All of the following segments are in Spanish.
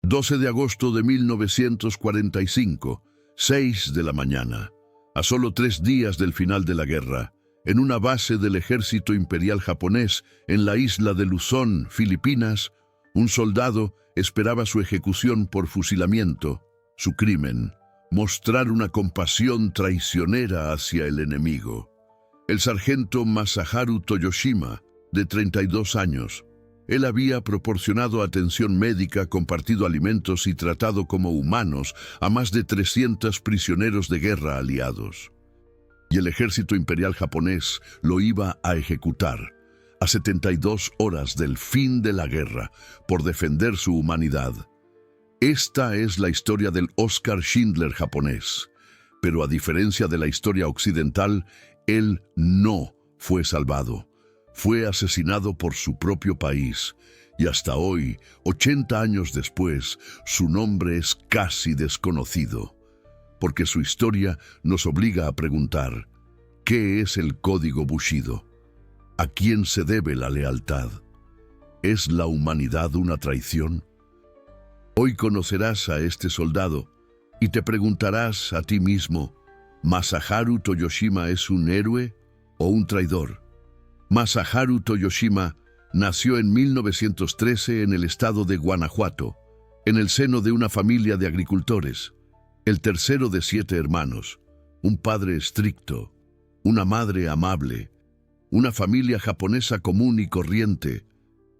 12 de agosto de 1945, 6 de la mañana. A solo 3 días del final de la guerra, en una base del ejército imperial japonés en la isla de Luzón, Filipinas, un soldado esperaba su ejecución por fusilamiento. Su crimen: mostrar una compasión traicionera hacia el enemigo. El sargento Masaharu Toyoshima, de 32 años. Él había proporcionado atención médica, compartido alimentos y tratado como humanos a más de 300 prisioneros de guerra aliados. Y el ejército imperial japonés lo iba a ejecutar a 72 horas del fin de la guerra por defender su humanidad. Esta es la historia del Oskar Schindler japonés, pero a diferencia de la historia occidental, él no fue salvado. Fue asesinado por su propio país, y hasta hoy, 80 años después, su nombre es casi desconocido, porque su historia nos obliga a preguntar: ¿qué es el código Bushido? ¿A quién se debe la lealtad? ¿Es la humanidad una traición? Hoy conocerás a este soldado y te preguntarás a ti mismo: ¿Masaharu Toyoshima es un héroe o un traidor? Masaharu Toyoshima nació en 1913 en el estado de Guanajuato, en el seno de una familia de agricultores, el tercero de 7 hermanos, un padre estricto, una madre amable, una familia japonesa común y corriente.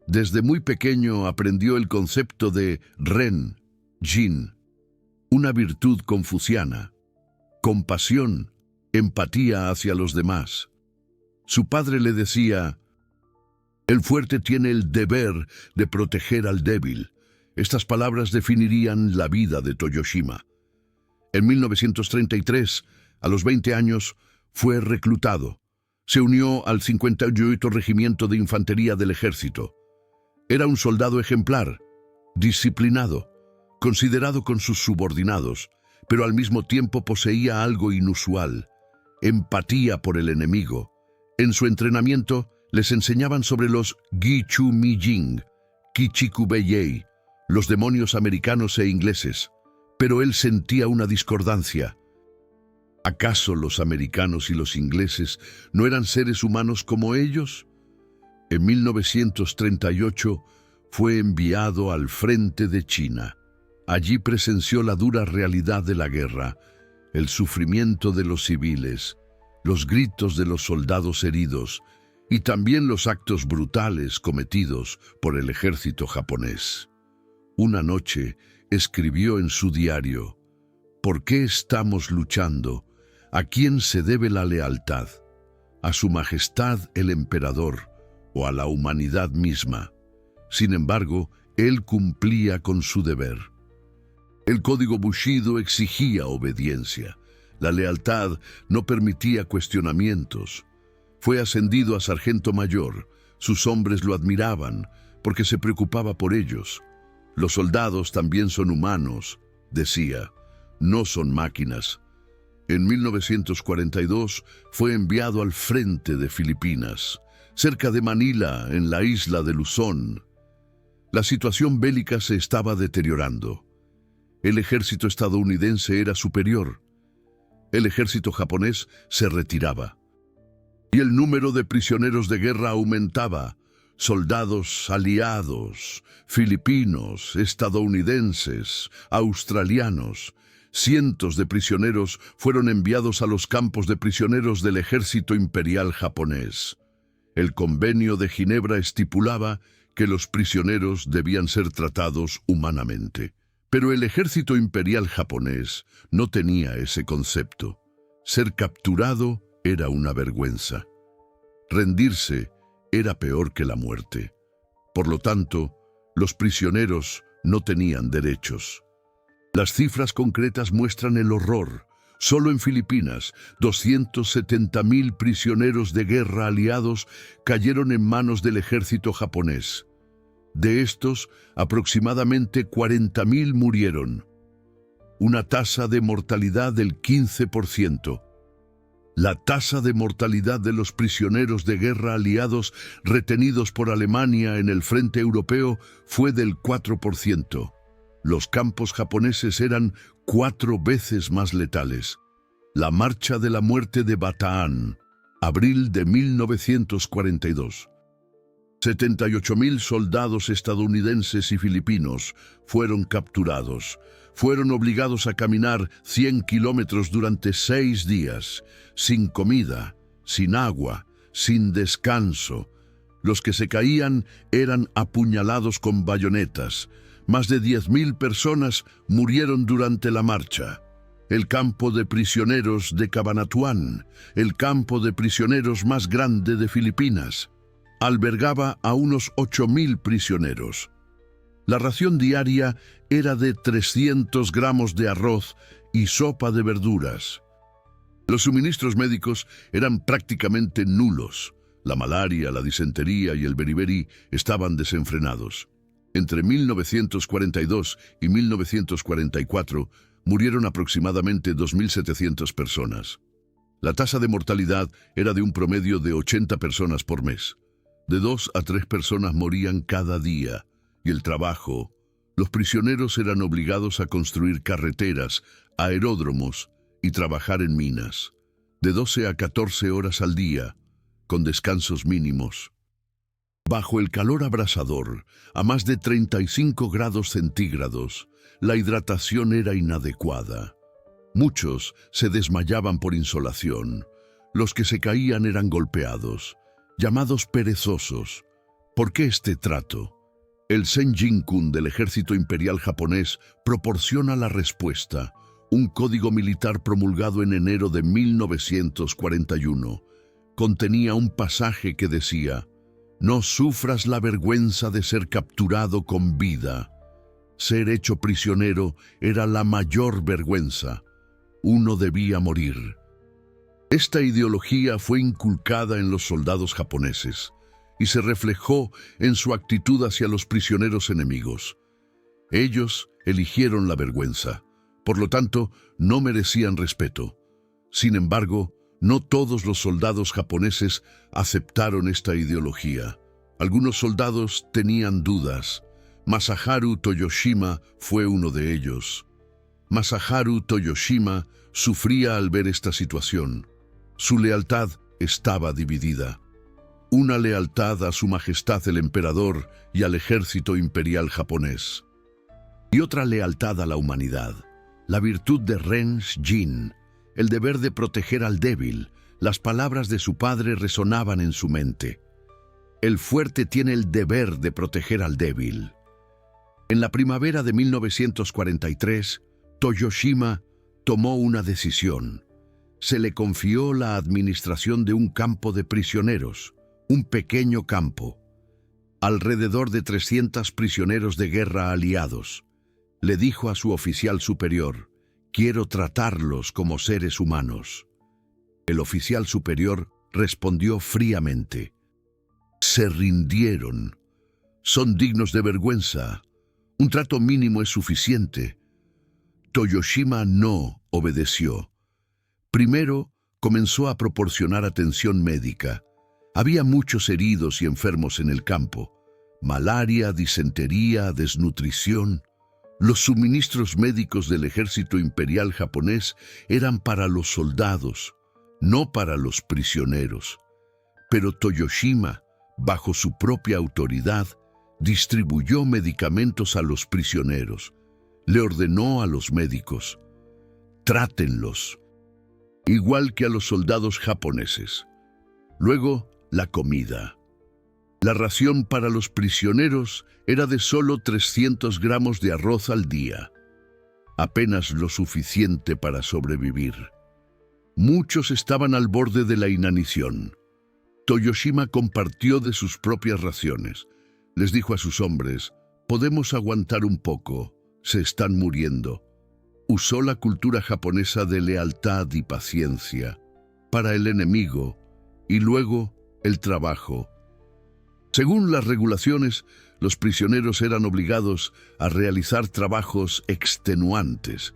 Desde muy pequeño aprendió el concepto de Ren, Jin, una virtud confuciana: compasión, empatía hacia los demás. Su padre le decía: el fuerte tiene el deber de proteger al débil. Estas palabras definirían la vida de Toyoshima. En 1933, a los 20 años, fue reclutado. Se unió al 58 Regimiento de Infantería del Ejército. Era un soldado ejemplar, disciplinado, considerado con sus subordinados, pero al mismo tiempo poseía algo inusual: empatía por el enemigo. En su entrenamiento les enseñaban sobre los Gichu Mijing, Kichiku Beiyei, los demonios americanos e ingleses, pero él sentía una discordancia. ¿Acaso los americanos y los ingleses no eran seres humanos como ellos? En 1938 fue enviado al frente de China. Allí presenció la dura realidad de la guerra, el sufrimiento de los civiles, los gritos de los soldados heridos y también los actos brutales cometidos por el ejército japonés. Una noche escribió en su diario: ¿por qué estamos luchando? ¿A quién se debe la lealtad? ¿A su majestad el emperador o a la humanidad misma? Sin embargo, él cumplía con su deber. El código Bushido exigía obediencia. La lealtad no permitía cuestionamientos. Fue ascendido a sargento mayor. Sus hombres lo admiraban porque se preocupaba por ellos. Los soldados también son humanos, decía, no son máquinas. En 1942 fue enviado al frente de Filipinas, cerca de Manila, en la isla de Luzón. La situación bélica se estaba deteriorando. El ejército estadounidense era superior. El ejército japonés se retiraba. Y el número de prisioneros de guerra aumentaba. Soldados aliados, filipinos, estadounidenses, australianos. Cientos de prisioneros fueron enviados a los campos de prisioneros del ejército imperial japonés. El Convenio de Ginebra estipulaba que los prisioneros debían ser tratados humanamente. Pero el ejército imperial japonés no tenía ese concepto. Ser capturado era una vergüenza. Rendirse era peor que la muerte. Por lo tanto, los prisioneros no tenían derechos. Las cifras concretas muestran el horror. Solo en Filipinas, 270.000 prisioneros de guerra aliados cayeron en manos del ejército japonés. De estos, aproximadamente 40.000 murieron. Una tasa de mortalidad del 15%. La tasa de mortalidad de los prisioneros de guerra aliados retenidos por Alemania en el frente europeo fue del 4%. Los campos japoneses eran 4 veces más letales. La Marcha de la Muerte de Bataan, abril de 1942. 78.000 soldados estadounidenses y filipinos fueron capturados. Fueron obligados a caminar 100 kilómetros durante 6 días, sin comida, sin agua, sin descanso. Los que se caían eran apuñalados con bayonetas. Más de 10.000 personas murieron durante la marcha. El campo de prisioneros de Cabanatuan, el campo de prisioneros más grande de Filipinas, albergaba a unos 8.000 prisioneros. La ración diaria era de 300 gramos de arroz y sopa de verduras. Los suministros médicos eran prácticamente nulos. La malaria, la disentería y el beriberi estaban desenfrenados. Entre 1942 y 1944 murieron aproximadamente 2.700 personas. La tasa de mortalidad era de un promedio de 80 personas por mes. De 2 a 3 personas morían cada día. Y el trabajo. Los prisioneros eran obligados a construir carreteras, aeródromos y trabajar en minas. De 12 a 14 horas al día, con descansos mínimos. Bajo el calor abrasador, a más de 35 grados centígrados, la hidratación era inadecuada. Muchos se desmayaban por insolación. Los que se caían eran golpeados, llamados perezosos. ¿Por qué este trato? El Senjin-kun del ejército imperial japonés proporciona la respuesta, un código militar promulgado en enero de 1941. Contenía un pasaje que decía: «No sufras la vergüenza de ser capturado con vida». Ser hecho prisionero era la mayor vergüenza. Uno debía morir. Esta ideología fue inculcada en los soldados japoneses y se reflejó en su actitud hacia los prisioneros enemigos. Ellos eligieron la vergüenza, por lo tanto, no merecían respeto. Sin embargo, no todos los soldados japoneses aceptaron esta ideología. Algunos soldados tenían dudas. Masaharu Toyoshima fue uno de ellos. Masaharu Toyoshima sufría al ver esta situación. Su lealtad estaba dividida. Una lealtad a su majestad el emperador y al ejército imperial japonés. Y otra lealtad a la humanidad, la virtud de Ren-jin, el deber de proteger al débil. Las palabras de su padre resonaban en su mente. El fuerte tiene el deber de proteger al débil. En la primavera de 1943, Toyoshima tomó una decisión. Se le confió la administración de un campo de prisioneros, un pequeño campo. Alrededor de 300 prisioneros de guerra aliados. Le dijo a su oficial superior: «Quiero tratarlos como seres humanos». El oficial superior respondió fríamente: «Se rindieron. Son dignos de vergüenza. Un trato mínimo es suficiente». Toyoshima no obedeció. Primero, comenzó a proporcionar atención médica. Había muchos heridos y enfermos en el campo. Malaria, disentería, desnutrición. Los suministros médicos del ejército imperial japonés eran para los soldados, no para los prisioneros. Pero Toyoshima, bajo su propia autoridad, distribuyó medicamentos a los prisioneros. Le ordenó a los médicos: «Trátenlos», igual que a los soldados japoneses. Luego, la comida. La ración para los prisioneros era de solo 300 gramos de arroz al día, apenas lo suficiente para sobrevivir. Muchos estaban al borde de la inanición. Toyoshima compartió de sus propias raciones. Les dijo a sus hombres: «Podemos aguantar un poco, se están muriendo». Usó la cultura japonesa de lealtad y paciencia para el enemigo y luego el trabajo. Según las regulaciones, los prisioneros eran obligados a realizar trabajos extenuantes,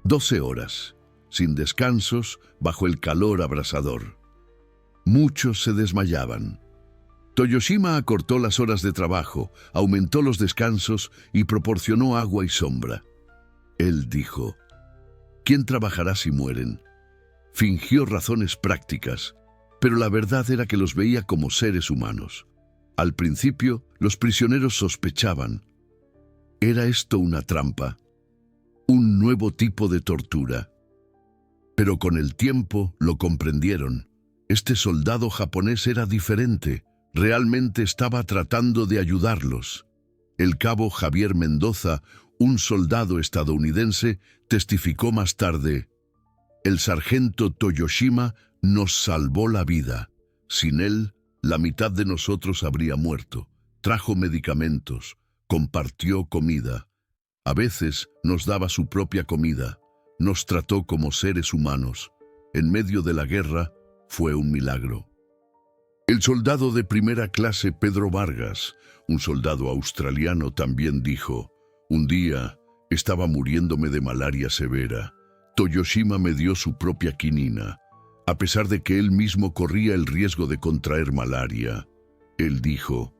12 horas, sin descansos, bajo el calor abrasador. Muchos se desmayaban. Toyoshima acortó las horas de trabajo, aumentó los descansos y proporcionó agua y sombra. Él dijo: ¿quién trabajará si mueren? Fingió razones prácticas, pero la verdad era que los veía como seres humanos. Al principio, los prisioneros sospechaban. ¿Era esto una trampa? ¿Un nuevo tipo de tortura? Pero con el tiempo lo comprendieron. Este soldado japonés era diferente. Realmente estaba tratando de ayudarlos. El cabo Javier Mendoza, un soldado estadounidense, testificó más tarde: el sargento Toyoshima nos salvó la vida. Sin él, la mitad de nosotros habría muerto. Trajo medicamentos, compartió comida. A veces nos daba su propia comida. Nos trató como seres humanos. En medio de la guerra, fue un milagro. El soldado de primera clase Pedro Vargas, un soldado australiano, también dijo: un día estaba muriéndome de malaria severa. Toyoshima me dio su propia quinina, a pesar de que él mismo corría el riesgo de contraer malaria. Él dijo: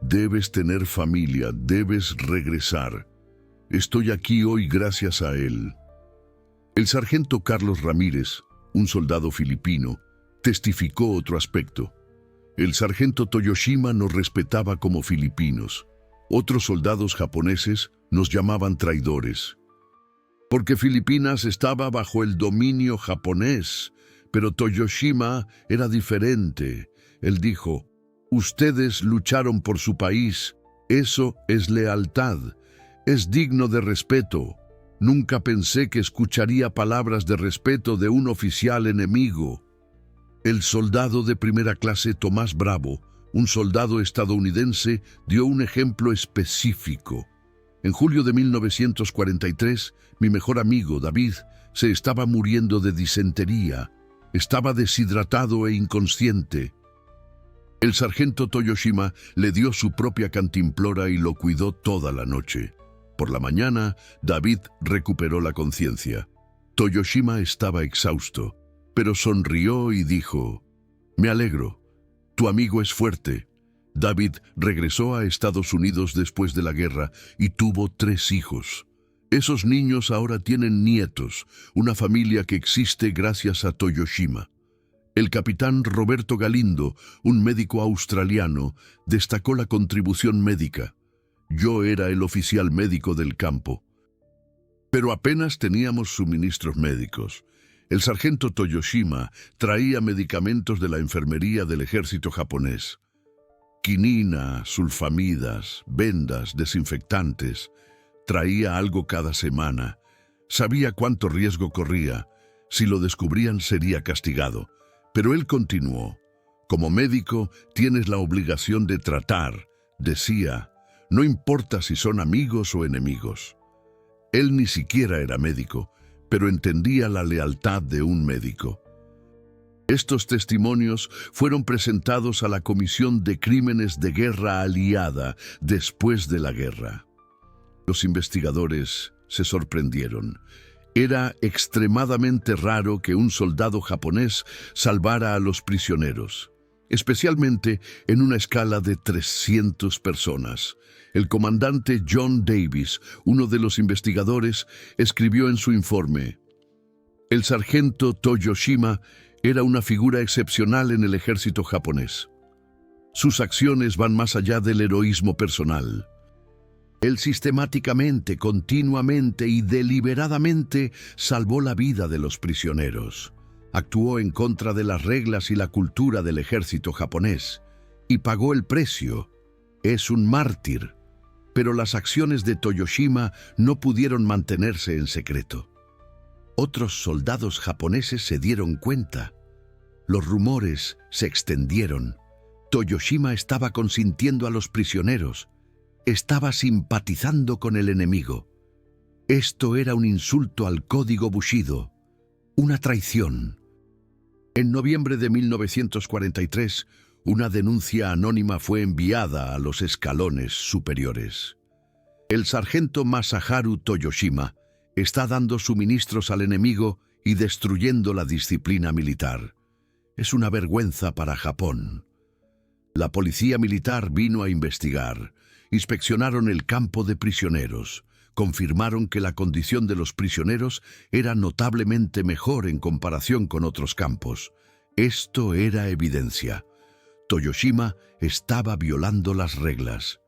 debes tener familia, debes regresar. Estoy aquí hoy gracias a él. El sargento Carlos Ramírez, un soldado filipino, testificó otro aspecto. El sargento Toyoshima nos respetaba como filipinos. Otros soldados japoneses nos llamaban traidores, porque Filipinas estaba bajo el dominio japonés, pero Toyoshima era diferente. Él dijo: ustedes lucharon por su país, eso es lealtad, es digno de respeto. Nunca pensé que escucharía palabras de respeto de un oficial enemigo. El soldado de primera clase Tomás Bravo, un soldado estadounidense, dio un ejemplo específico. En julio de 1943, mi mejor amigo, David, se estaba muriendo de disentería. Estaba deshidratado e inconsciente. El sargento Toyoshima le dio su propia cantimplora y lo cuidó toda la noche. Por la mañana, David recuperó la conciencia. Toyoshima estaba exhausto, pero sonrió y dijo: me alegro, tu amigo es fuerte. David regresó a Estados Unidos después de la guerra y tuvo 3 hijos. Esos niños ahora tienen nietos, una familia que existe gracias a Toyoshima. El capitán Roberto Galindo, un médico australiano, destacó la contribución médica. Yo era el oficial médico del campo, pero apenas teníamos suministros médicos. El sargento Toyoshima traía medicamentos de la enfermería del ejército japonés. Quinina, sulfamidas, vendas, desinfectantes. Traía algo cada semana. Sabía cuánto riesgo corría. Si lo descubrían, sería castigado. Pero él continuó: como médico, tienes la obligación de tratar, decía. No importa si son amigos o enemigos. Él ni siquiera era médico, pero entendía la lealtad de un médico. Estos testimonios fueron presentados a la Comisión de Crímenes de Guerra Aliada después de la guerra. Los investigadores se sorprendieron. Era extremadamente raro que un soldado japonés salvara a los prisioneros, especialmente en una escala de 300 personas. El comandante John Davis, uno de los investigadores, escribió en su informe: el sargento Toyoshima era una figura excepcional en el ejército japonés. Sus acciones van más allá del heroísmo personal. Él sistemáticamente, continuamente y deliberadamente salvó la vida de los prisioneros. Actuó en contra de las reglas y la cultura del ejército japonés y pagó el precio. Es un mártir. Pero las acciones de Toyoshima no pudieron mantenerse en secreto. Otros soldados japoneses se dieron cuenta. Los rumores se extendieron. Toyoshima estaba consintiendo a los prisioneros. Estaba simpatizando con el enemigo. Esto era un insulto al código Bushido, una traición. En noviembre de 1943, una denuncia anónima fue enviada a los escalones superiores. El sargento Masaharu Toyoshima está dando suministros al enemigo y destruyendo la disciplina militar. Es una vergüenza para Japón. La policía militar vino a investigar. Inspeccionaron el campo de prisioneros. Confirmaron que la condición de los prisioneros era notablemente mejor en comparación con otros campos. Esto era evidencia. Toyoshima estaba violando las reglas.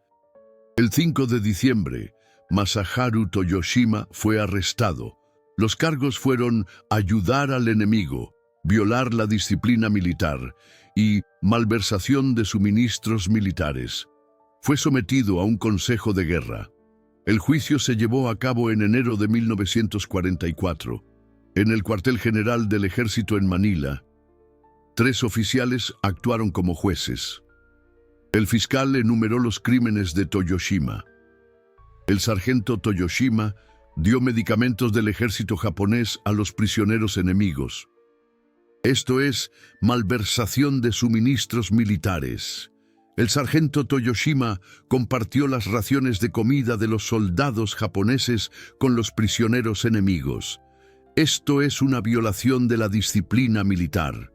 El 5 de diciembre, Masaharu Toyoshima fue arrestado. Los cargos fueron ayudar al enemigo, violar la disciplina militar y malversación de suministros militares. Fue sometido a un consejo de guerra. El juicio se llevó a cabo en enero de 1944, en el cuartel general del ejército en Manila. 3 oficiales actuaron como jueces. El fiscal enumeró los crímenes de Toyoshima. El sargento Toyoshima dio medicamentos del ejército japonés a los prisioneros enemigos. Esto es malversación de suministros militares. El sargento Toyoshima compartió las raciones de comida de los soldados japoneses con los prisioneros enemigos. Esto es una violación de la disciplina militar.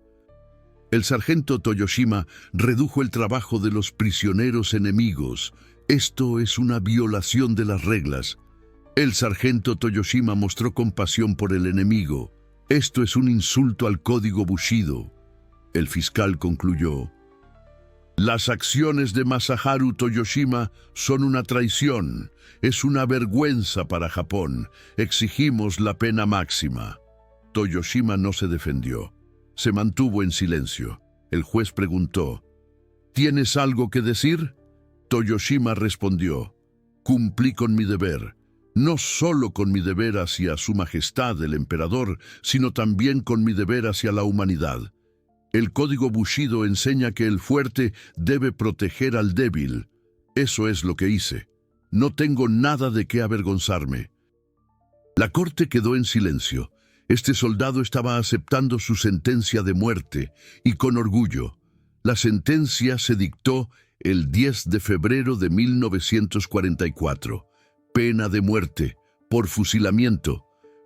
El sargento Toyoshima redujo el trabajo de los prisioneros enemigos. Esto es una violación de las reglas. El sargento Toyoshima mostró compasión por el enemigo. Esto es un insulto al código Bushido. El fiscal concluyó: las acciones de Masaharu Toyoshima son una traición. Es una vergüenza para Japón. Exigimos la pena máxima. Toyoshima no se defendió. Se mantuvo en silencio. El juez preguntó: ¿tienes algo que decir? Toyoshima respondió: cumplí con mi deber. No solo con mi deber hacia Su Majestad el Emperador, sino también con mi deber hacia la humanidad. El código Bushido enseña que el fuerte debe proteger al débil. Eso es lo que hice. No tengo nada de qué avergonzarme. La corte quedó en silencio. Este soldado estaba aceptando su sentencia de muerte, y con orgullo. La sentencia se dictó el 10 de febrero de 1944. Pena de muerte, por fusilamiento.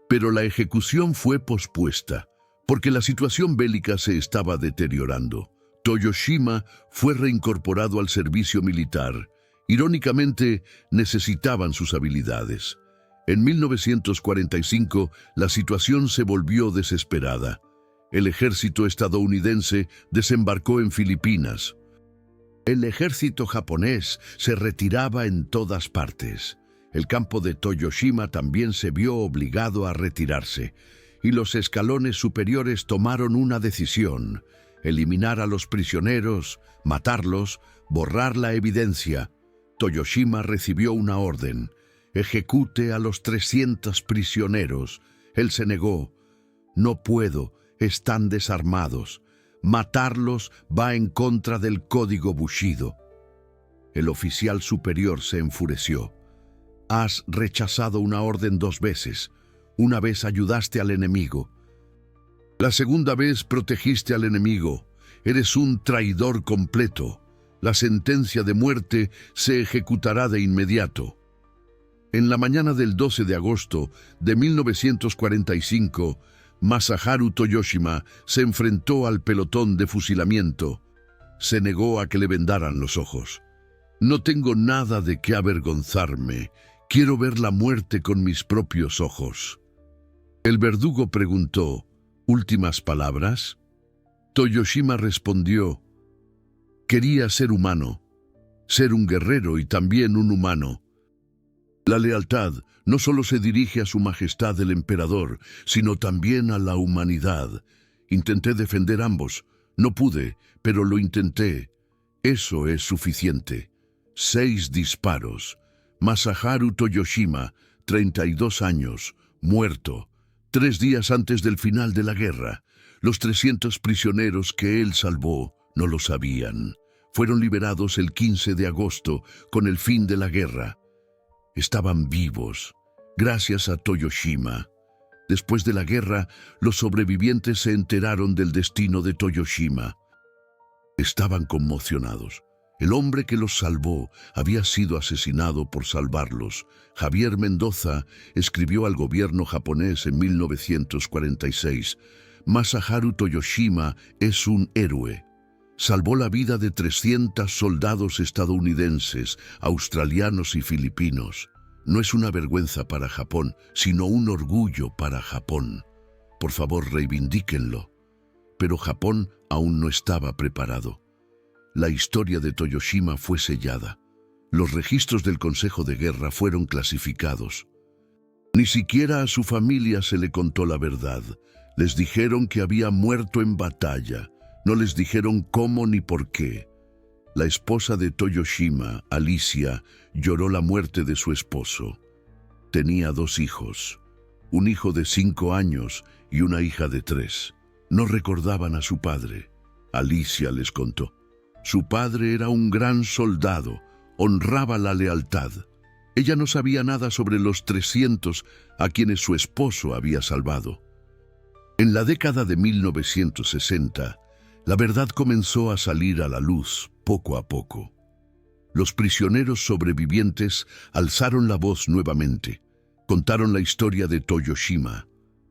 Pero la ejecución fue pospuesta, porque la situación bélica se estaba deteriorando. Toyoshima fue reincorporado al servicio militar. Irónicamente, necesitaban sus habilidades. En 1945, la situación se volvió desesperada. El ejército estadounidense desembarcó en Filipinas. El ejército japonés se retiraba en todas partes. El campo de Toyoshima también se vio obligado a retirarse, y los escalones superiores tomaron una decisión: eliminar a los prisioneros, matarlos, borrar la evidencia. Toyoshima recibió una orden: ejecute a los 300 prisioneros. Él se negó: no puedo, están desarmados. Matarlos va en contra del código Bushido. El oficial superior se enfureció: has rechazado una orden 2 veces. Una vez ayudaste al enemigo. La segunda vez protegiste al enemigo. Eres un traidor completo. La sentencia de muerte se ejecutará de inmediato. En la mañana del 12 de agosto de 1945, Masaharu Toyoshima se enfrentó al pelotón de fusilamiento. Se negó a que le vendaran los ojos. No tengo nada de qué avergonzarme. Quiero ver la muerte con mis propios ojos. El verdugo preguntó: ¿últimas palabras? Toyoshima respondió: quería ser humano, ser un guerrero y también un humano. La lealtad no solo se dirige a Su Majestad el Emperador, sino también a la humanidad. Intenté defender ambos. No pude, pero lo intenté. Eso es suficiente. 6 disparos. Masaharu Toyoshima, 32 años, muerto. 3 días antes del final de la guerra. Los 300 prisioneros que él salvó no lo sabían. Fueron liberados el 15 de agosto con el fin de la guerra. Estaban vivos, gracias a Toyoshima. Después de la guerra, los sobrevivientes se enteraron del destino de Toyoshima. Estaban conmocionados. El hombre que los salvó había sido asesinado por salvarlos. Javier Mendoza escribió al gobierno japonés en 1946: Masaharu Toyoshima es un héroe. Salvó la vida de 300 soldados estadounidenses, australianos y filipinos. No es una vergüenza para Japón, sino un orgullo para Japón. Por favor, reivindíquenlo. Pero Japón aún no estaba preparado. La historia de Toyoshima fue sellada. Los registros del Consejo de Guerra fueron clasificados. Ni siquiera a su familia se le contó la verdad. Les dijeron que había muerto en batalla. No les dijeron cómo ni por qué. La esposa de Toyoshima, Alicia, lloró la muerte de su esposo. Tenía 2 hijos, un hijo de 5 años y una hija de 3. No recordaban a su padre. Alicia les contó. Su padre era un gran soldado, honraba la lealtad. Ella no sabía nada sobre los 300 a quienes su esposo había salvado. En la década de 1960, la verdad comenzó a salir a la luz poco a poco. Los prisioneros sobrevivientes alzaron la voz nuevamente. Contaron la historia de Toyoshima.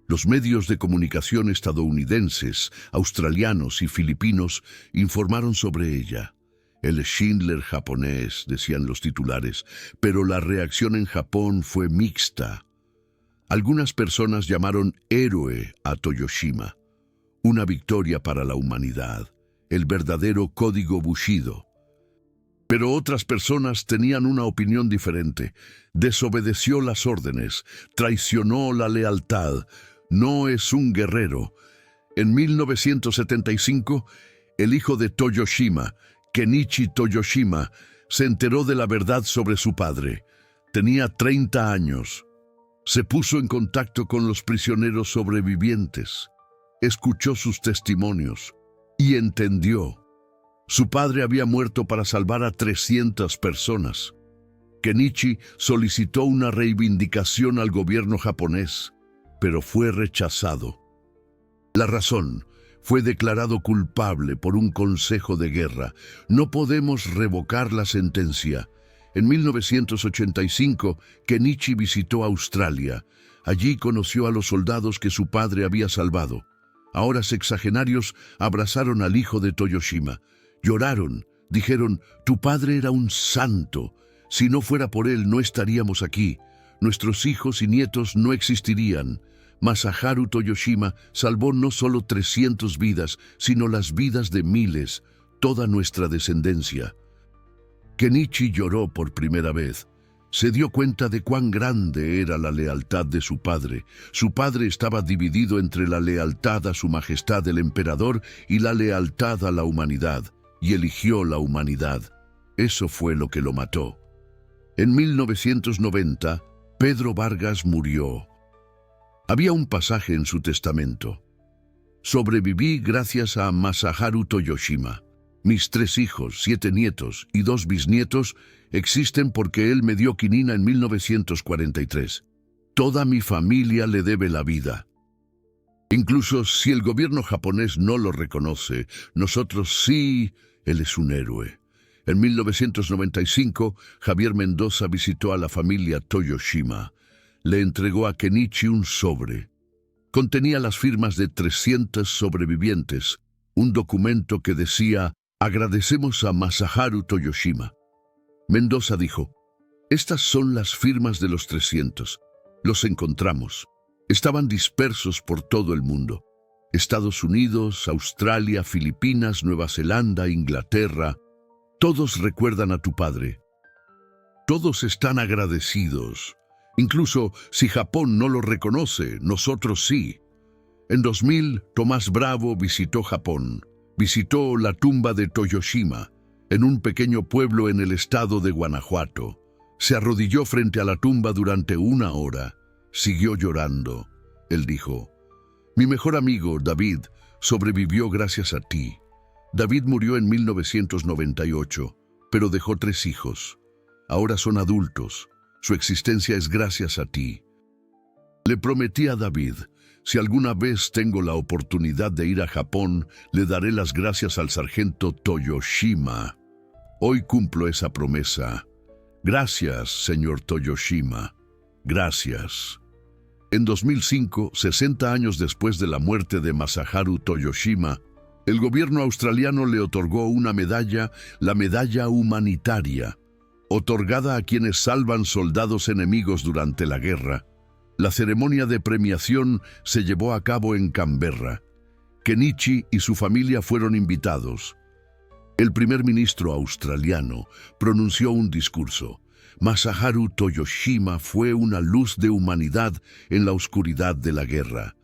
Los medios de comunicación estadounidenses, australianos y filipinos informaron sobre ella. El Schindler japonés, decían los titulares, pero la reacción en Japón fue mixta. Algunas personas llamaron héroe a Toyoshima. Una victoria para la humanidad, el verdadero código Bushido. Pero otras personas tenían una opinión diferente. Desobedeció las órdenes, traicionó la lealtad, no es un guerrero. En 1975, el hijo de Toyoshima, Kenichi Toyoshima, se enteró de la verdad sobre su padre. Tenía 30 años. Se puso en contacto con los prisioneros sobrevivientes. Escuchó sus testimonios y entendió. Su padre había muerto para salvar a 300 personas. Kenichi solicitó una reivindicación al gobierno japonés, pero fue rechazado. La razón: fue declarado culpable por un consejo de guerra. No podemos revocar la sentencia. En 1985, Kenichi visitó Australia. Allí conoció a los soldados que su padre había salvado. Ahora sexagenarios abrazaron al hijo de Toyoshima. Lloraron, dijeron: tu padre era un santo. Si no fuera por él, no estaríamos aquí. Nuestros hijos y nietos no existirían. Masaharu Toyoshima salvó no solo 300 vidas, sino las vidas de miles, toda nuestra descendencia. Kenichi lloró por primera vez. Se dio cuenta de cuán grande era la lealtad de su padre. Su padre estaba dividido entre la lealtad a su majestad el emperador y la lealtad a la humanidad, y eligió la humanidad. Eso fue lo que lo mató. En 1990, Pedro Vargas murió. Había un pasaje en su testamento: sobreviví gracias a Masaharu Toyoshima. Mis 3 hijos, 7 nietos y 2 bisnietos existen porque él me dio quinina en 1943. Toda mi familia le debe la vida. Incluso si el gobierno japonés no lo reconoce, nosotros sí. Él es un héroe. En 1995, Javier Mendoza visitó a la familia Toyoshima. Le entregó a Kenichi un sobre. Contenía las firmas de 300 sobrevivientes, un documento que decía: agradecemos a Masaharu Toyoshima. Mendoza dijo: estas son las firmas de los 300. Los encontramos. Estaban dispersos por todo el mundo. Estados Unidos, Australia, Filipinas, Nueva Zelanda, Inglaterra. Todos recuerdan a tu padre. Todos están agradecidos. Incluso si Japón no lo reconoce, nosotros sí. En 2000, Tomás Bravo visitó Japón. Visitó la tumba de Toyoshima, en un pequeño pueblo en el estado de Guanajuato. Se arrodilló frente a la tumba durante 1 hora. Siguió llorando. Él dijo: mi mejor amigo, David, sobrevivió gracias a ti. David murió en 1998, pero dejó 3 hijos. Ahora son adultos. Su existencia es gracias a ti. Le prometí a David: si alguna vez tengo la oportunidad de ir a Japón, le daré las gracias al sargento Toyoshima. Hoy cumplo esa promesa. Gracias, señor Toyoshima. Gracias. En 2005, 60 años después de la muerte de Masaharu Toyoshima, El gobierno australiano le otorgó una medalla, la Medalla Humanitaria, otorgada a quienes salvan soldados enemigos durante la guerra. La ceremonia de premiación se llevó a cabo en Canberra. Kenichi y su familia fueron invitados. El primer ministro australiano pronunció un discurso. Masaharu Toyoshima fue una luz de humanidad en la oscuridad de la guerra.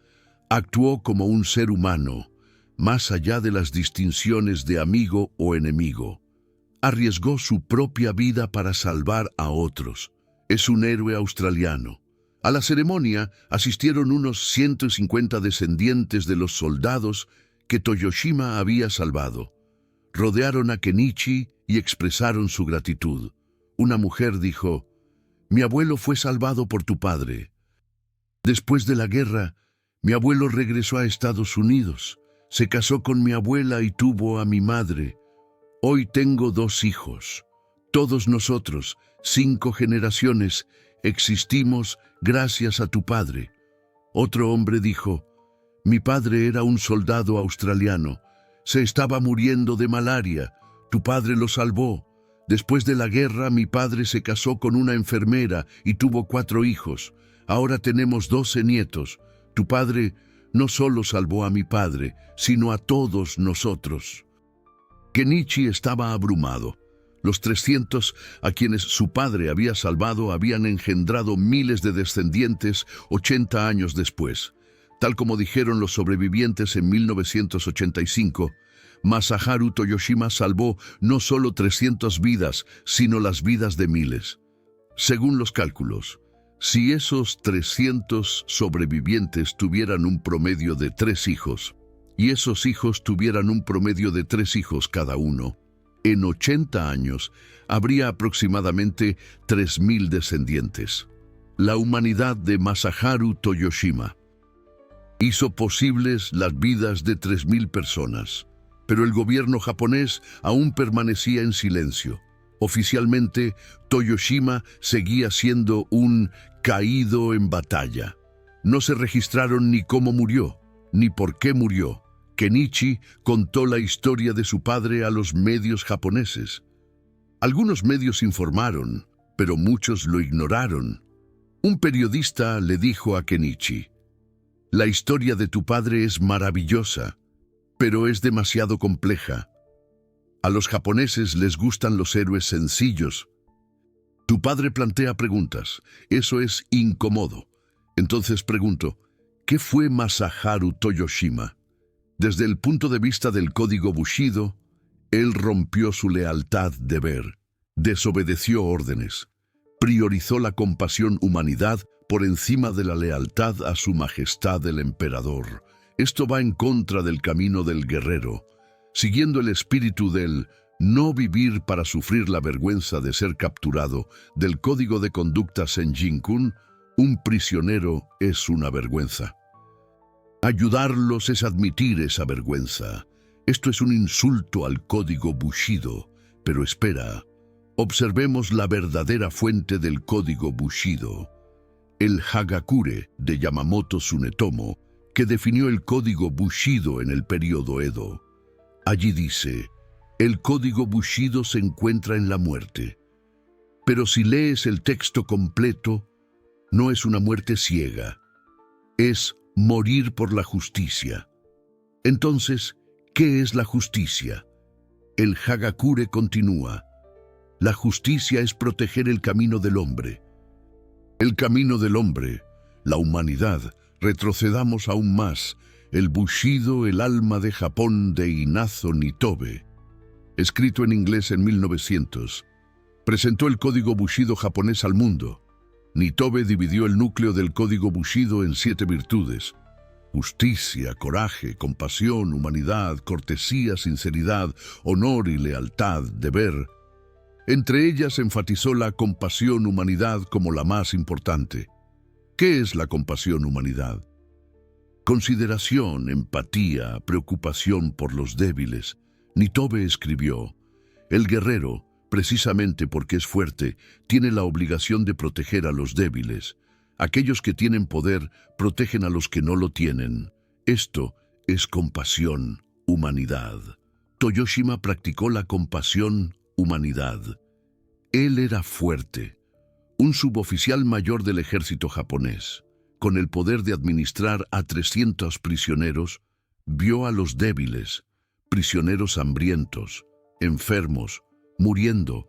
Actuó como un ser humano, más allá de las distinciones de amigo o enemigo. Arriesgó su propia vida para salvar a otros. Es un héroe australiano. A la ceremonia asistieron unos 150 descendientes de los soldados que Toyoshima había salvado. Rodearon a Kenichi y expresaron su gratitud. Una mujer dijo: «Mi abuelo fue salvado por tu padre. Después de la guerra, mi abuelo regresó a Estados Unidos. Se casó con mi abuela y tuvo a mi madre. Hoy tengo 2 hijos. Todos nosotros, 5 generaciones, existimos gracias a tu padre». Otro hombre dijo: «Mi padre era un soldado australiano. Se estaba muriendo de malaria. Tu padre lo salvó. Después de la guerra, mi padre se casó con una enfermera y tuvo 4 hijos. Ahora tenemos 12 nietos. Tu padre no solo salvó a mi padre, sino a todos nosotros». Kenichi estaba abrumado. Los 300 a quienes su padre había salvado habían engendrado miles de descendientes 80 años después. Tal como dijeron los sobrevivientes en 1985, Masaharu Toyoshima salvó no solo 300 vidas, sino las vidas de miles. Según los cálculos, si esos 300 sobrevivientes tuvieran un promedio de 3 hijos, y esos hijos tuvieran un promedio de 3 hijos cada uno, en 80 años habría aproximadamente 3.000 descendientes. La humanidad de Masaharu Toyoshima hizo posibles las vidas de 3.000 personas, pero el gobierno japonés aún permanecía en silencio. Oficialmente, Toyoshima seguía siendo un caído en batalla. No se registraron ni cómo murió, ni por qué murió. Kenichi contó la historia de su padre a los medios japoneses. Algunos medios informaron, pero muchos lo ignoraron. Un periodista le dijo a Kenichi: «La historia de tu padre es maravillosa, pero es demasiado compleja. A los japoneses les gustan los héroes sencillos. Tu padre plantea preguntas. Eso es incómodo. Entonces pregunto, ¿qué fue Masaharu Toyoshima? Desde el punto de vista del código Bushido, él rompió su lealtad-deber, desobedeció órdenes, priorizó la compasión-humanidad por encima de la lealtad a su majestad el emperador. Esto va en contra del camino del guerrero, siguiendo el espíritu del no vivir para sufrir la vergüenza de ser capturado del código de conducta Senjin-kun. Un prisionero es una vergüenza. Ayudarlos es admitir esa vergüenza. Esto es un insulto al código Bushido. Pero espera, observemos la verdadera fuente del código Bushido. El Hagakure de Yamamoto Tsunetomo, que definió el código Bushido en el período Edo. Allí dice: el código Bushido se encuentra en la muerte. Pero si lees el texto completo, no es una muerte ciega. Es morir por la justicia. Entonces, ¿qué es la justicia? El Hagakure continúa: la justicia es proteger el camino del hombre. El camino del hombre, la humanidad, retrocedamos aún más, el Bushido, el alma de Japón de Inazo Nitobe. Escrito en inglés en 1900, presentó el código Bushido japonés al mundo. Nitobe dividió el núcleo del código Bushido en 7 virtudes: justicia, coraje, compasión, humanidad, cortesía, sinceridad, honor y lealtad, deber. Entre ellas enfatizó la compasión-humanidad como la más importante. ¿Qué es la compasión-humanidad? Consideración, empatía, preocupación por los débiles. Nitobe escribió: el guerrero, precisamente porque es fuerte, tiene la obligación de proteger a los débiles. Aquellos que tienen poder protegen a los que no lo tienen. Esto es compasión, humanidad. Toyoshima practicó la compasión, humanidad. Él era fuerte, un suboficial mayor del ejército japonés. Con el poder de administrar a 300 prisioneros, vio a los débiles, prisioneros hambrientos, enfermos, muriendo.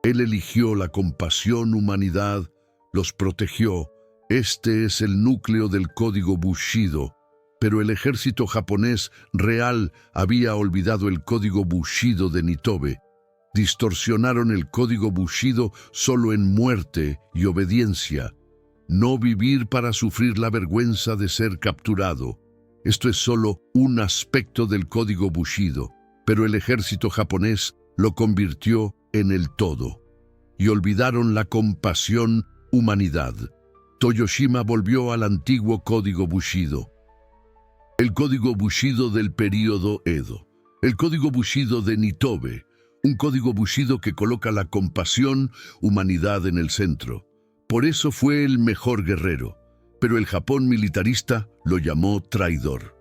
Él eligió la compasión, humanidad, los protegió. Este es el núcleo del código Bushido, pero el ejército japonés real había olvidado el código Bushido de Nitobe. Distorsionaron el código Bushido solo en muerte y obediencia. No vivir para sufrir la vergüenza de ser capturado. Esto es solo un aspecto del código Bushido, pero el ejército japonés lo convirtió en el todo. Y olvidaron la compasión, humanidad. Toyoshima volvió al antiguo código Bushido. El código Bushido del período Edo. El código Bushido de Nitobe. Un código Bushido que coloca la compasión, humanidad en el centro. Por eso fue el mejor guerrero, pero el Japón militarista lo llamó traidor.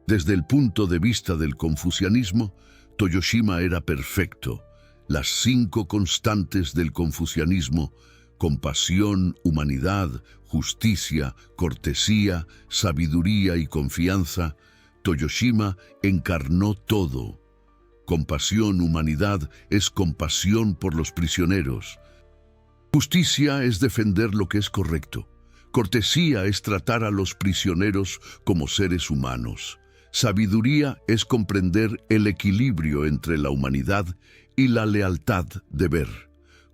Desde el punto de vista del confucianismo, Toyoshima era perfecto. Las 5 constantes del confucianismo: compasión, humanidad, justicia, cortesía, sabiduría y confianza. Toyoshima encarnó todo. Compasión, humanidad es compasión por los prisioneros. Justicia es defender lo que es correcto. Cortesía es tratar a los prisioneros como seres humanos. Sabiduría es comprender el equilibrio entre la humanidad y la lealtad, deber.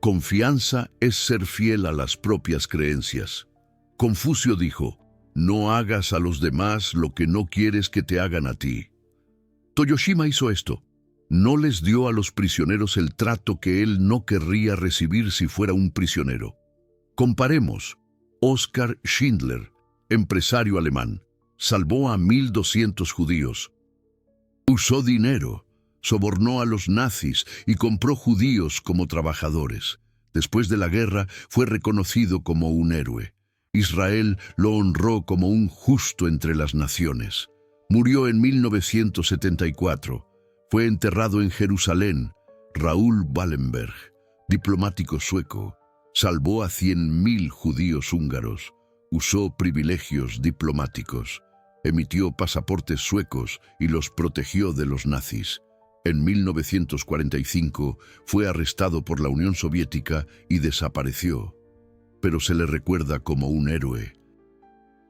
Confianza es ser fiel a las propias creencias. Confucio dijo: no hagas a los demás lo que no quieres que te hagan a ti. Toyoshima hizo esto. No les dio a los prisioneros el trato que él no querría recibir si fuera un prisionero. Comparemos. Oskar Schindler, empresario alemán, salvó a 1.200 judíos. Usó dinero, sobornó a los nazis y compró judíos como trabajadores. Después de la guerra fue reconocido como un héroe. Israel lo honró como un justo entre las naciones. Murió en 1974. Fue enterrado en Jerusalén. Raúl Wallenberg, diplomático sueco, salvó a 100.000 judíos húngaros. Usó privilegios diplomáticos. Emitió pasaportes suecos y los protegió de los nazis. En 1945 fue arrestado por la Unión Soviética y desapareció, pero se le recuerda como un héroe.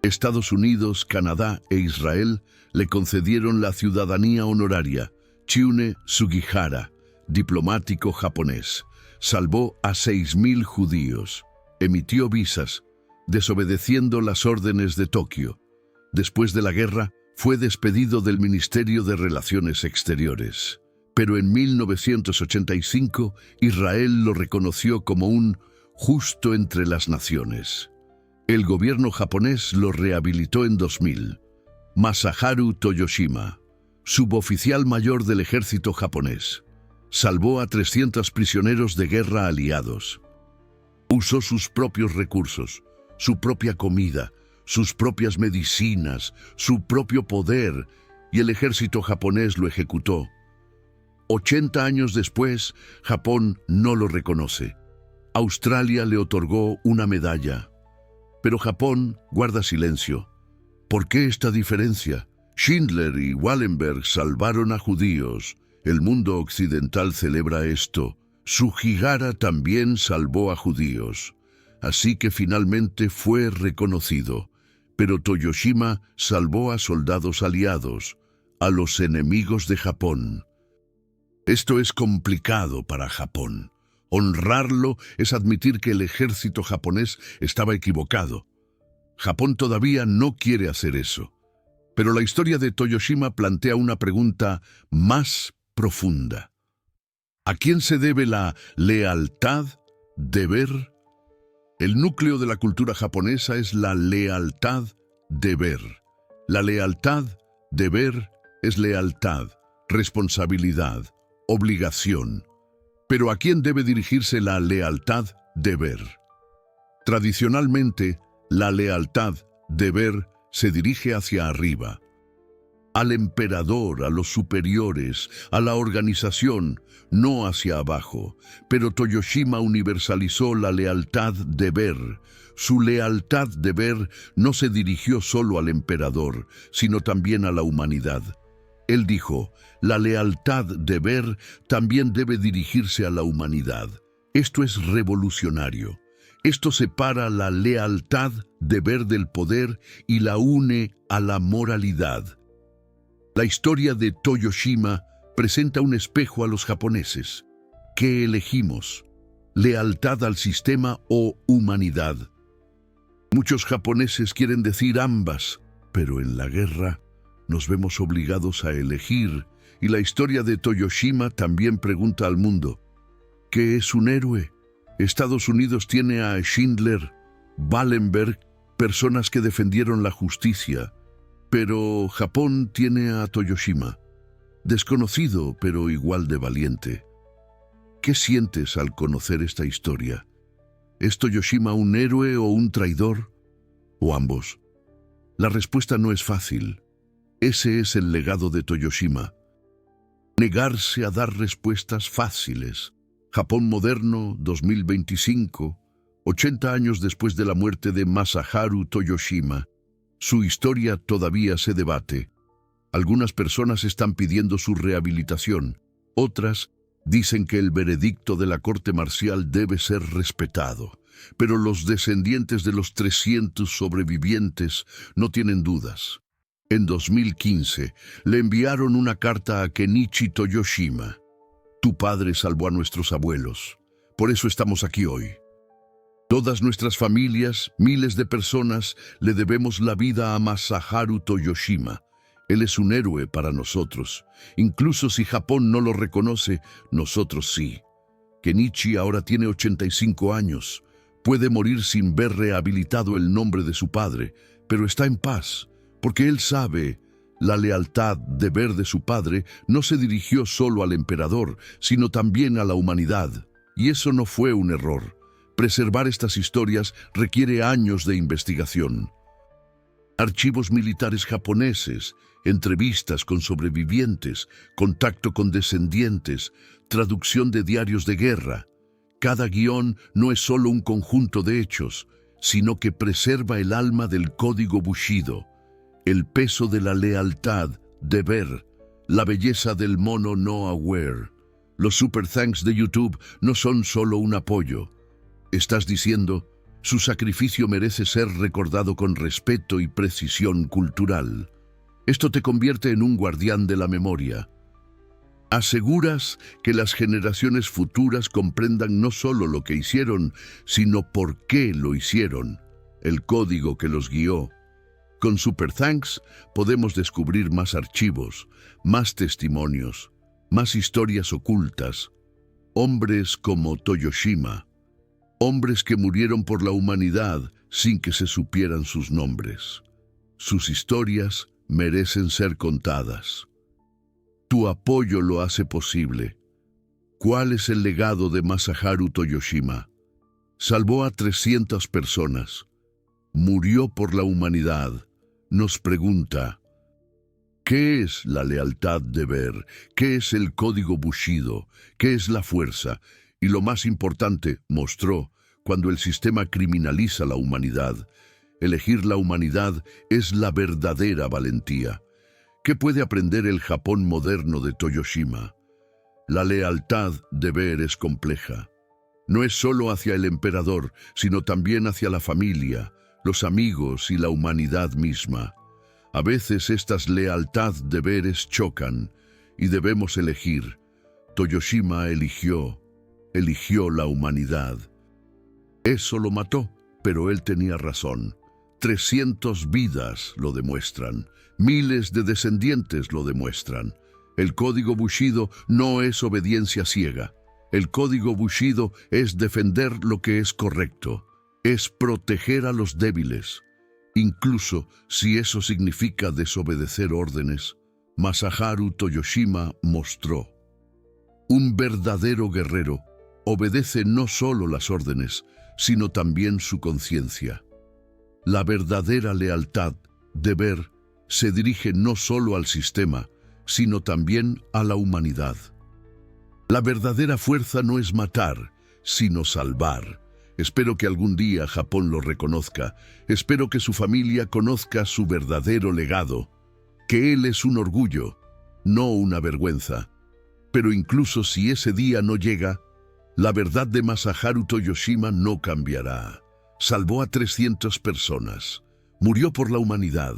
Estados Unidos, Canadá e Israel le concedieron la ciudadanía honoraria. Chiune Sugihara, diplomático japonés, salvó a 6.000 judíos. Emitió visas, desobedeciendo las órdenes de Tokio. Después de la guerra, fue despedido del Ministerio de Relaciones Exteriores. Pero en 1985, Israel lo reconoció como un justo entre las naciones. El gobierno japonés lo rehabilitó en 2000. Masaharu Toyoshima, suboficial mayor del ejército japonés, salvó a 300 prisioneros de guerra aliados. Usó sus propios recursos, su propia comida, sus propias medicinas, su propio poder, y el ejército japonés lo ejecutó. 80 años después, Japón no lo reconoce. Australia le otorgó una medalla, pero Japón guarda silencio. ¿Por qué esta diferencia? Schindler y Wallenberg salvaron a judíos. El mundo occidental celebra esto. Sugihara también salvó a judíos. Así que finalmente fue reconocido. Pero Toyoshima salvó a soldados aliados, a los enemigos de Japón. Esto es complicado para Japón. Honrarlo es admitir que el ejército japonés estaba equivocado. Japón todavía no quiere hacer eso. Pero la historia de Toyoshima plantea una pregunta más profunda. ¿A quién se debe la lealtad, deber? El núcleo de la cultura japonesa es la lealtad, deber. La lealtad, deber, es lealtad, responsabilidad, obligación. Pero ¿a quién debe dirigirse la lealtad, deber? Tradicionalmente, la lealtad, deber, se dirige hacia arriba. al emperador, a los superiores, a la organización, no hacia abajo. Pero Toyoshima universalizó la lealtad-deber. Su lealtad-deber no se dirigió solo al emperador, sino también a la humanidad. Él dijo, la lealtad-deber también debe dirigirse a la humanidad. Esto es revolucionario. Esto separa la lealtad-deber del poder y la une a la moralidad. La historia de Toyoshima presenta un espejo a los japoneses. ¿Qué elegimos? ¿Lealtad al sistema o humanidad? Muchos japoneses quieren decir ambas, pero en la guerra nos vemos obligados a elegir, y la historia de Toyoshima también pregunta al mundo, ¿qué es un héroe? Estados Unidos tiene a Schindler, Wallenberg, personas que defendieron la justicia, pero Japón tiene a Toyoshima, desconocido pero igual de valiente. ¿Qué sientes al conocer esta historia? ¿Es Toyoshima un héroe o un traidor? ¿O ambos? La respuesta no es fácil. Ese es el legado de Toyoshima. Negarse a dar respuestas fáciles. Japón moderno, 2025, 80 años después de la muerte de Masaharu Toyoshima. Su historia todavía se debate. Algunas personas están pidiendo su rehabilitación. Otras dicen que el veredicto de la corte marcial debe ser respetado. Pero los descendientes de los 300 sobrevivientes no tienen dudas. En 2015 le enviaron una carta a Kenichi Toyoshima. Tu padre salvó a nuestros abuelos. Por eso estamos aquí hoy. Todas nuestras familias, miles de personas, le debemos la vida a Masaharu Toyoshima. Él es un héroe para nosotros. Incluso si Japón no lo reconoce, nosotros sí. Kenichi ahora tiene 85 años. Puede morir sin ver rehabilitado el nombre de su padre, pero está en paz, porque él sabe, la lealtad-deber de su padre no se dirigió solo al emperador, sino también a la humanidad. Y eso no fue un error. Preservar estas historias requiere años de investigación. Archivos militares japoneses, entrevistas con sobrevivientes, contacto con descendientes, traducción de diarios de guerra. Cada guión no es solo un conjunto de hechos, sino que preserva el alma del código Bushido, el peso de la lealtad, deber, la belleza del mono no aware. Los super thanks de YouTube no son solo un apoyo. Estás diciendo, su sacrificio merece ser recordado con respeto y precisión cultural. Esto te convierte en un guardián de la memoria. Aseguras que las generaciones futuras comprendan no solo lo que hicieron, sino por qué lo hicieron, el código que los guió. Con Super Thanks podemos descubrir más archivos, más testimonios, más historias ocultas. Hombres como Toyoshima, hombres que murieron por la humanidad sin que se supieran sus nombres. Sus historias merecen ser contadas. Tu apoyo lo hace posible. ¿Cuál es el legado de Masaharu Toyoshima? Salvó a 300 personas. Murió por la humanidad. Nos pregunta, ¿qué es la lealtad-deber? ¿Qué es el código Bushido? ¿Qué es la fuerza? Y lo más importante, mostró, cuando el sistema criminaliza la humanidad. Elegir la humanidad es la verdadera valentía. ¿Qué puede aprender el Japón moderno de Toyoshima? La lealtad-deber es compleja. No es solo hacia el emperador, sino también hacia la familia, los amigos y la humanidad misma. A veces estas lealtad-deberes chocan y debemos elegir. Toyoshima eligió la humanidad. Eso lo mató, pero él tenía razón. 300 vidas lo demuestran. Miles de descendientes lo demuestran. El código Bushido no es obediencia ciega. El código Bushido es defender lo que es correcto. Es proteger a los débiles, incluso si eso significa desobedecer órdenes. Masaharu Toyoshima mostró. Un verdadero guerrero obedece no solo las órdenes, sino también su conciencia. La verdadera lealtad, deber, se dirige no solo al sistema, sino también a la humanidad. La verdadera fuerza no es matar, sino salvar. Espero que algún día Japón lo reconozca. Espero que su familia conozca su verdadero legado, que él es un orgullo, no una vergüenza. Pero incluso si ese día no llega, la verdad de Masaharu Toyoshima no cambiará. Salvó a 300 personas, murió por la humanidad,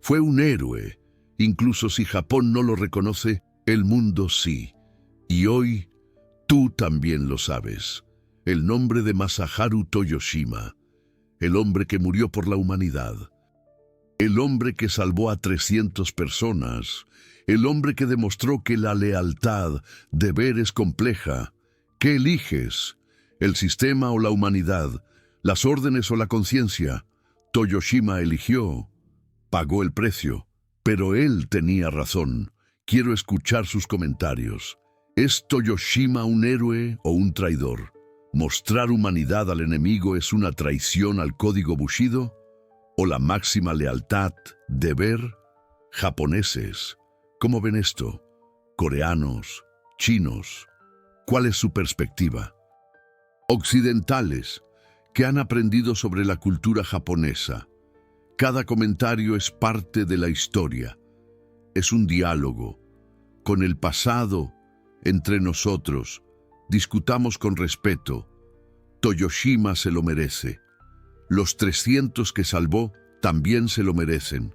fue un héroe. Incluso si Japón no lo reconoce, el mundo sí. Y hoy, tú también lo sabes. El nombre de Masaharu Toyoshima, el hombre que murió por la humanidad, el hombre que salvó a 300 personas, el hombre que demostró que la lealtad, deber es compleja. ¿Qué eliges? ¿El sistema o la humanidad? ¿Las órdenes o la conciencia? Toyoshima eligió, pagó el precio, pero él tenía razón. Quiero escuchar sus comentarios. ¿Es Toyoshima un héroe o un traidor? ¿Mostrar humanidad al enemigo es una traición al código Bushido? ¿O la máxima lealtad, deber? Japoneses, ¿cómo ven esto? Coreanos, chinos, ¿cuál es su perspectiva? Occidentales, ¿qué han aprendido sobre la cultura japonesa? Cada comentario es parte de la historia. Es un diálogo con el pasado entre nosotros. Discutamos con respeto. Toyoshima se lo merece. Los 300 que salvó también se lo merecen.